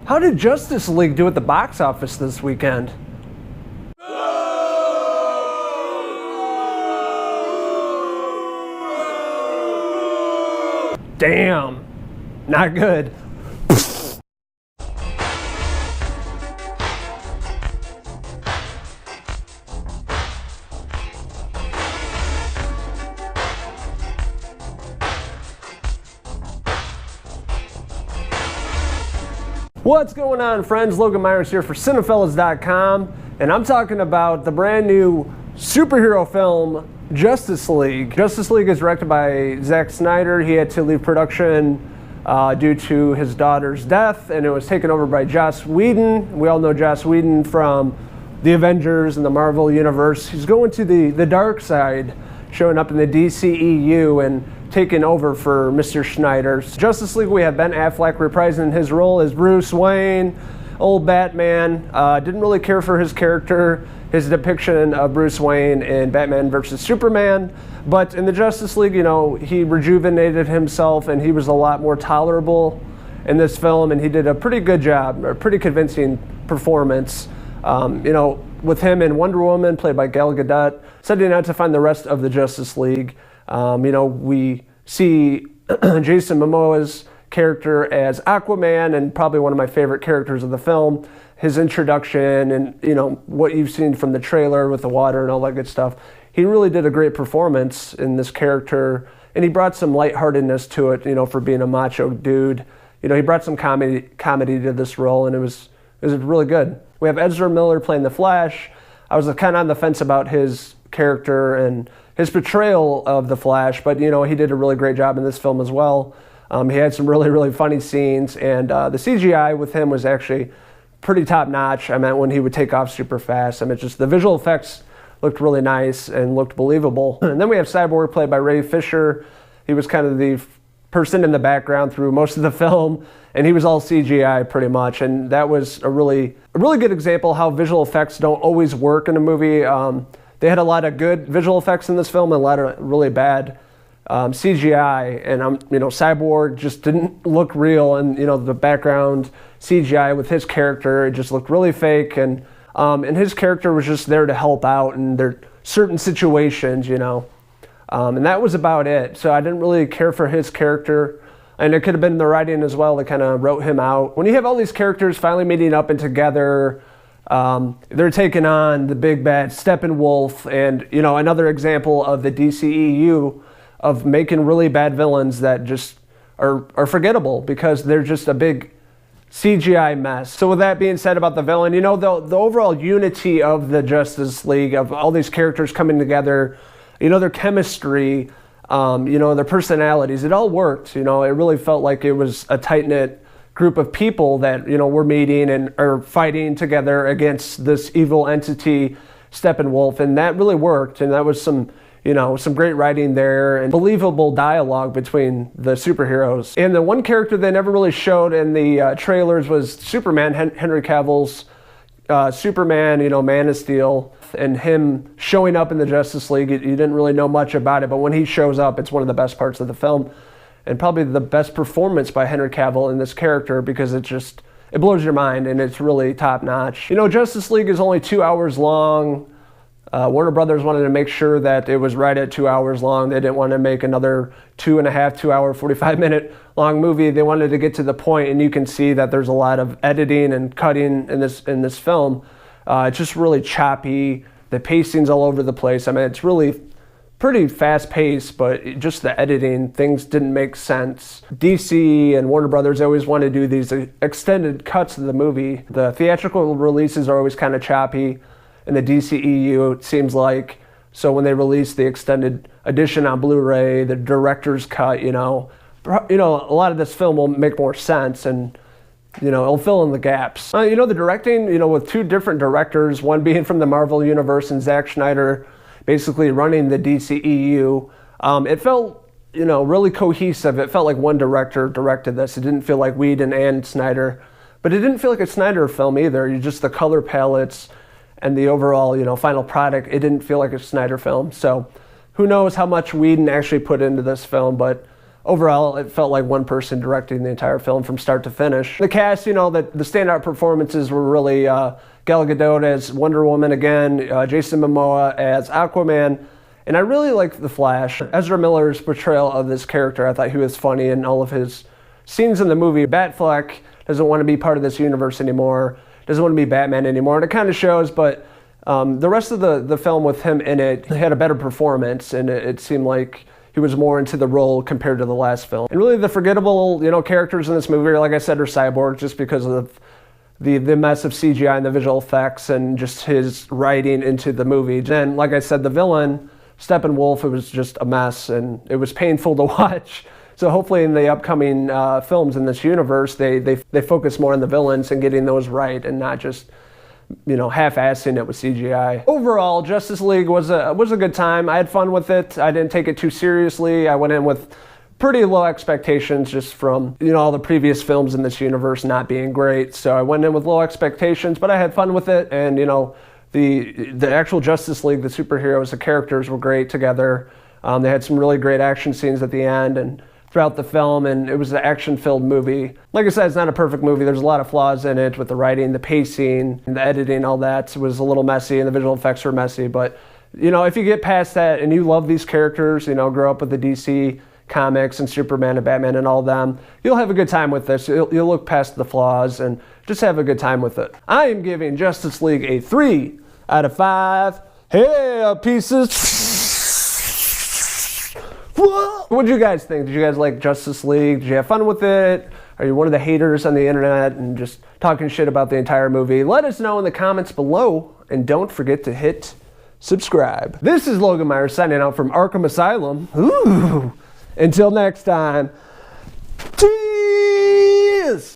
How did Justice League do at the box office this weekend? Damn, not good. What's going on, friends? Logan Myers here for Cinephellas.com, and I'm talking about the brand new superhero film, Justice League. Justice League is directed by Zack Snyder. He had to leave production due to his daughter's death, and it was taken over by Joss Whedon. We all know Joss Whedon from the Avengers and the Marvel Universe. He's going to the dark side, showing up in the DCEU and taking over for Mr. Snyder. Justice League, we have Ben Affleck reprising his role as Bruce Wayne, old Batman. Didn't really care for his character, his depiction of Bruce Wayne in Batman vs. Superman. But in the Justice League, you know, he rejuvenated himself and he was a lot more tolerable in this film, and he did a pretty good job, a pretty convincing performance. You know, with him and Wonder Woman, played by Gal Gadot, setting out to find the rest of the Justice League. You know, we see Jason Momoa's character as Aquaman, and probably one of my favorite characters of the film. His introduction and, you know, what you've seen from the trailer with the water and all that good stuff. He really did a great performance in this character, and he brought some lightheartedness to it, you know, for being a macho dude. You know, he brought some comedy to this role, and it was really good. We have Ezra Miller playing the Flash. I was kind of on the fence about his character and his portrayal of the Flash, but, you know, he did a really great job in this film as well. He had some really funny scenes, and the CGI with him was actually pretty top notch. I meant when he would take off super fast. I mean, just the visual effects looked really nice and looked believable. And then we have Cyborg, played by Ray Fisher. He was kind of the person in the background through most of the film, and he was all CGI pretty much. And that was a really good example how visual effects don't always work in a movie. They had a lot of good visual effects in this film and a lot of really bad CGI, and you know, Cyborg just didn't look real, and, you know, the background CGI with his character, it just looked really fake, and his character was just there to help out in their certain situations, you know, and that was about it. So I didn't really care for his character, and it could have been the writing as well that kind of wrote him out. When you have all these characters finally meeting up and together, they're taking on the big bad Steppenwolf, and, you know, another example of the DCEU of making really bad villains that just are forgettable because they're just a big CGI mess. So with that being said about the villain, you know, the overall unity of the Justice League, of all these characters coming together, you know, their chemistry, you know, their personalities, it all worked. You know, it really felt like it was a tight-knit group of people that, you know, were meeting and are fighting together against this evil entity, Steppenwolf, and that really worked. And that was some great writing there and believable dialogue between the superheroes. And the one character they never really showed in the trailers was Superman, Henry Cavill's Superman, you know, Man of Steel, and him showing up in the Justice League. You didn't really know much about it, but when he shows up, it's one of the best parts of the film, and probably the best performance by Henry Cavill in this character, because it blows your mind and it's really top notch. You know, Justice League is only 2 hours long. Warner Brothers wanted to make sure that it was right at 2 hours long. They didn't want to make another 2 hour, 45-minute long movie. They wanted to get to the point, and you can see that there's a lot of editing and cutting in this film. It's just really choppy. The pacing's all over the place. I mean, it's really pretty fast-paced, but just the editing, things didn't make sense. DC and Warner Brothers always want to do these extended cuts of the movie. The theatrical releases are always kind of choppy in the DCEU, it seems like. So when they release the extended edition on Blu-ray, the director's cut, you know, a lot of this film will make more sense, and, you know, it'll fill in the gaps. You know, the directing, you know, with two different directors, one being from the Marvel Universe and Zack Snyder basically running the DCEU, it felt, you know, really cohesive. It felt like one director directed this. It didn't feel like Whedon and Snyder, but it didn't feel like a Snyder film either. Just the color palettes and the overall, you know, final product, it didn't feel like a Snyder film. So who knows how much Whedon actually put into this film, but overall, it felt like one person directing the entire film from start to finish. The cast, the standout performances were really Gal Gadot as Wonder Woman again, Jason Momoa as Aquaman, and I really liked The Flash. Ezra Miller's portrayal of this character, I thought he was funny in all of his scenes in the movie. Affleck doesn't want to be part of this universe anymore, doesn't want to be Batman anymore, and it kind of shows, but the rest of the film with him in it had a better performance, and it seemed like he was more into the role compared to the last film. And really the forgettable, characters in this movie, like I said, are cyborgs just because of the mess of CGI and the visual effects and just his writing into the movie. And like I said, the villain, Steppenwolf, it was just a mess and it was painful to watch. So hopefully in the upcoming films in this universe, they focus more on the villains and getting those right and not just half-assing it with CGI. Overall, Justice League was a good time. I had fun with it. I didn't take it too seriously. I went in with pretty low expectations just from, all the previous films in this universe not being great. So I went in with low expectations, but I had fun with it. And, the actual Justice League, the superheroes, the characters were great together. They had some really great action scenes at the end and throughout the film, and it was an action-filled movie. Like I said, it's not a perfect movie. There's a lot of flaws in it with the writing, the pacing, the editing, all that. It was a little messy, and the visual effects were messy. But, if you get past that and you love these characters, grow up with the DC comics and Superman and Batman and all them, you'll have a good time with this. You'll look past the flaws and just have a good time with it. I am giving Justice League a 3 out of 5 hair pieces. What did you guys think? Did you guys like Justice League? Did you have fun with it? Are you one of the haters on the internet and just talking shit about the entire movie? Let us know in the comments below, and don't forget to hit subscribe. This is Logan Myers signing out from Arkham Asylum. Ooh. Until next time, cheers!